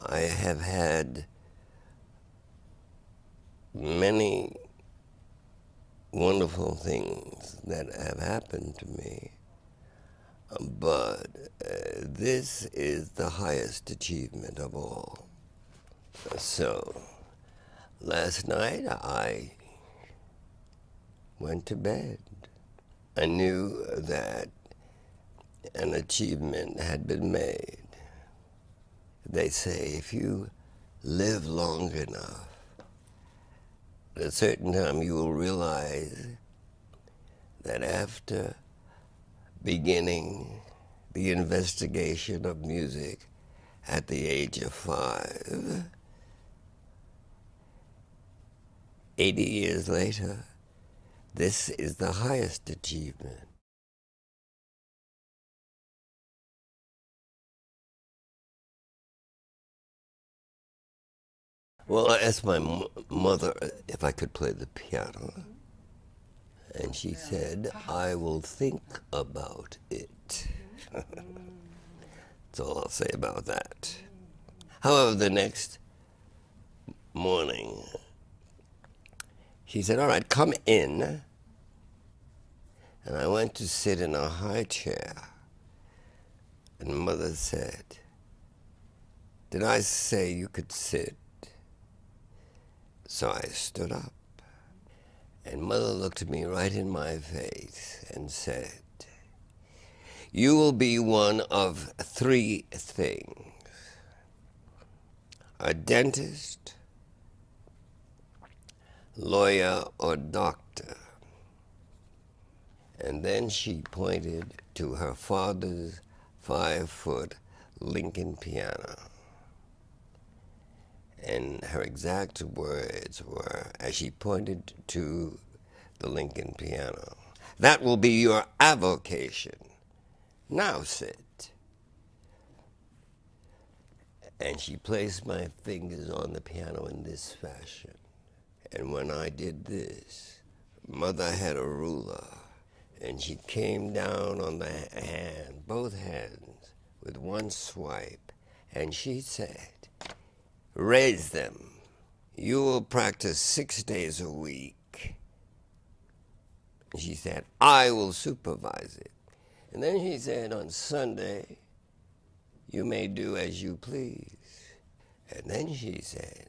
I have had many wonderful things that have happened to me, but this is the highest achievement of all. So, last night I went to bed. I knew that an achievement had been made. They say if you live long enough, at a certain time you will realize that after beginning the investigation of music at the age of 5, 80 years later, this is the highest achievement. Well, I asked my mother if I could play the piano, and she said, I will think about it. That's all I'll say about that. However, the next morning, she said, all right, come in. And I went to sit in a high chair, and Mother said, did I say you could sit? So I stood up, and Mother looked at me right in my face and said, you will be one of 3 things: a dentist, lawyer, or doctor. And then she pointed to her father's 5-foot Lincoln piano. And her exact words were, as she pointed to the Lincoln piano, that will be your avocation. Now sit. And she placed my fingers on the piano in this fashion. And when I did this, Mother had a ruler, and she came down on the hand, both hands, with one swipe, and she said, raise them. You will practice 6 days a week. She said, I will supervise it. And then she said, on Sunday, you may do as you please. And then she said,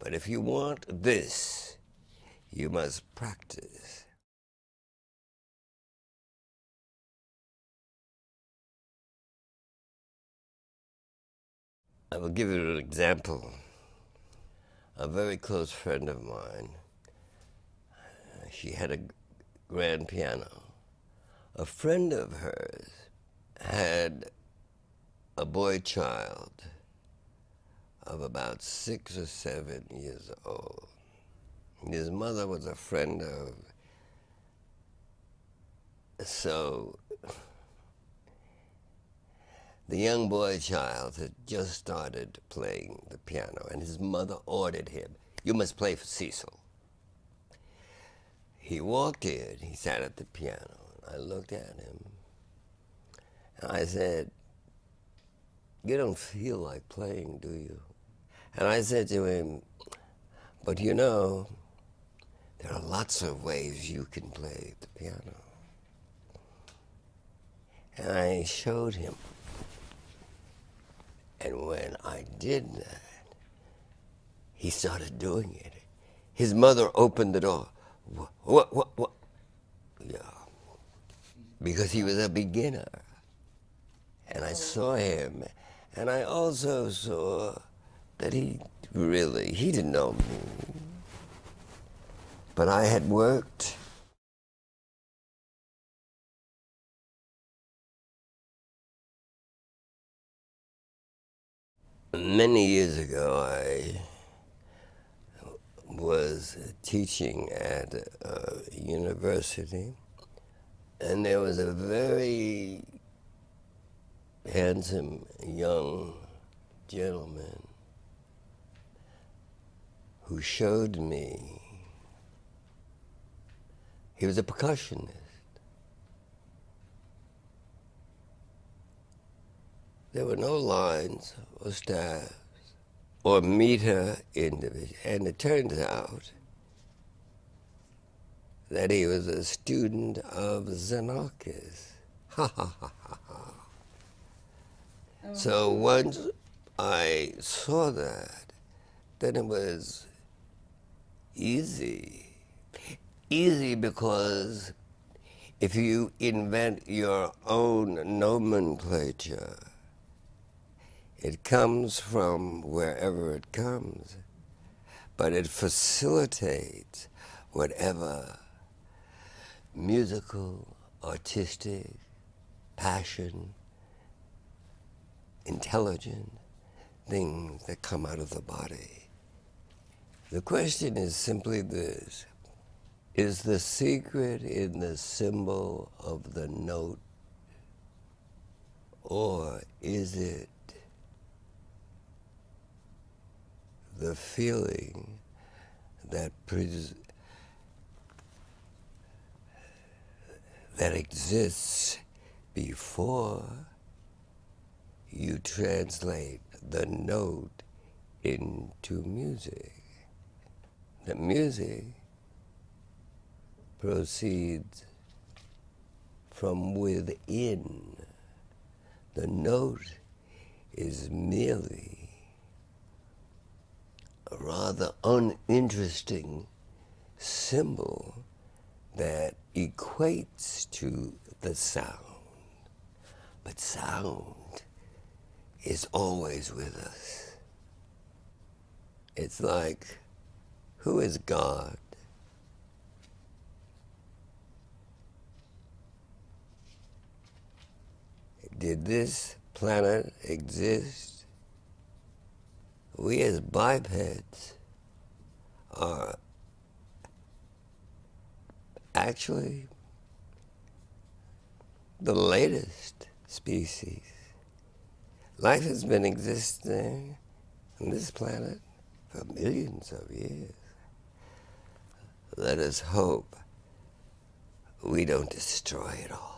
but if you want this, you must practice. I will give you an example. A very close friend of mine, she had a grand piano. A friend of hers had a boy child of about 6 or 7 years old. His mother was a friend of, so the young boy child had just started playing the piano, and his mother ordered him, you must play for Cecil. He walked in, he sat at the piano, and I looked at him, and I said, you don't feel like playing, do you? And I said to him, but you know, there are lots of ways you can play the piano. And I showed him. And when I did that, he started doing it. His mother opened the door. What? Yeah. Because he was a beginner. And I saw him, and I also saw that he didn't know me. But I had worked. Many years ago, I was teaching at a university, and there was a very handsome young gentleman who showed me. He was a percussionist. There were no lines or staves. or meter individual. And it turns out that he was a student of Xenakis. Ha ha ha ha ha. So once I saw that, then it was easy. Easy because if you invent your own nomenclature, it comes from wherever it comes, but it facilitates whatever musical, artistic, passion, intelligent things that come out of the body. The question is simply this: is the secret in the symbol of the note, or is it the feeling that exists before you translate the note into music? The music proceeds from within. The note is merely a rather uninteresting symbol that equates to the sound. But sound is always with us. It's like, who is God? Did this planet exist? We as bipeds are actually the latest species. Life has been existing on this planet for millions of years. Let us hope we don't destroy it all.